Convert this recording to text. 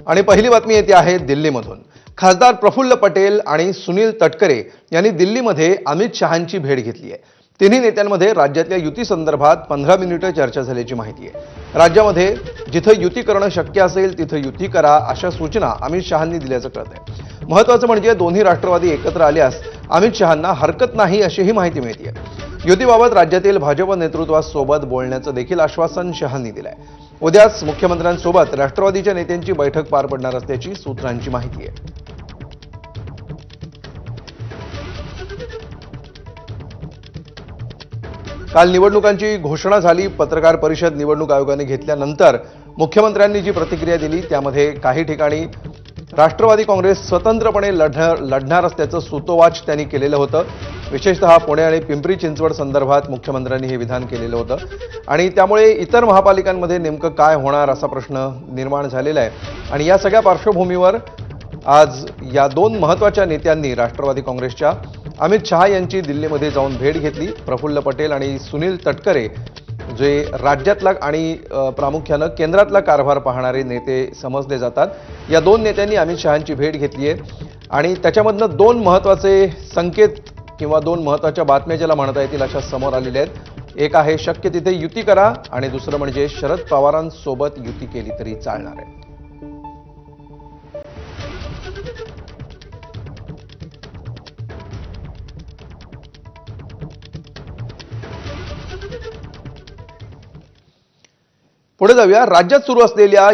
आणि पहिली बातमी येते आहे दिल्लीमधून। खासदार प्रफुल्ल पटेल आणि सुनील तटकरे यांनी दिल्लीमध्ये अमित शहांची भेट घेतली आहे। तिन्ही नेत्यांमध्ये राज्यातल्या युती संदर्भात 15 मिनिटे चर्चा झाल्याची माहिती आहे। राज्यामध्ये जिथे युती करणं शक्य असेल तिथे युती करा अशा सूचना अमित शहांनी दिल्याचं कळतंय। महत्त्वाचं म्हणजे दोन्ही राष्ट्रवादी एकत्र आल्यास अमित शहांना हरकत नाही अशीही माहिती मिळते। युतीबाबत राज्यातील भाजप नेतृत्वासोबत बोलण्याचं देखील आश्वासन शहांनी दिलंय। उद्याच मुख्यमंत्र्यांसोबत राष्ट्रवादीच्या नेत्यांची बैठक पार पडणार असल्याची सूत्रांची माहिती आहे। काल निवडणुकांची घोषणा झाली। पत्रकार परिषद निवडणूक आयोगाने घेतल्यानंतर मुख्यमंत्र्यांनी जी प्रतिक्रिया दिली त्यामध्ये काही ठिकाणी राष्ट्रवादी काँग्रेस स्वतंत्रपणे लढणार असल्याचं सूतोवाच त्यांनी केलेलं होतं। विशेषतः पुणे आणि पिंपरी चिंचवड संदर्भात मुख्यमंत्र्यांनी हे विधान केलेलं होतं आणि त्यामुळे इतर महापालिकांमध्ये नेमकं काय होणार असा प्रश्न निर्माण झालेला आहे। आणि या सगळ्या पार्श्वभूमीवर आज या दोन महत्त्वाच्या नेत्यांनी राष्ट्रवादी काँग्रेसच्या अमित शहा यांची दिल्लीमध्ये जाऊन भेट घेतली। प्रफुल्ल पटेल आणि सुनील तटकरे जे राज्यातला आणि प्रामुख्याने केंद्रातला कारभार पाहणारे नेते समजले जातात, या दोन नेत्यांनी अमित शहांची भेट घेतली आहे आणि त्याच्यामधनं दोन महत्त्वाचे संकेत किंवा दोन महत्त्वाच्या बातम्या ज्याला म्हणता येतील अशा समोर आलेल्या आहेत। एक आहे शक्य तिथे युती करा आणि दुसरं म्हणजे शरद पवारांसोबत युती केली तरी चालणार आहे। पुढे जाऊया। राज्यात सुरू असलेल्या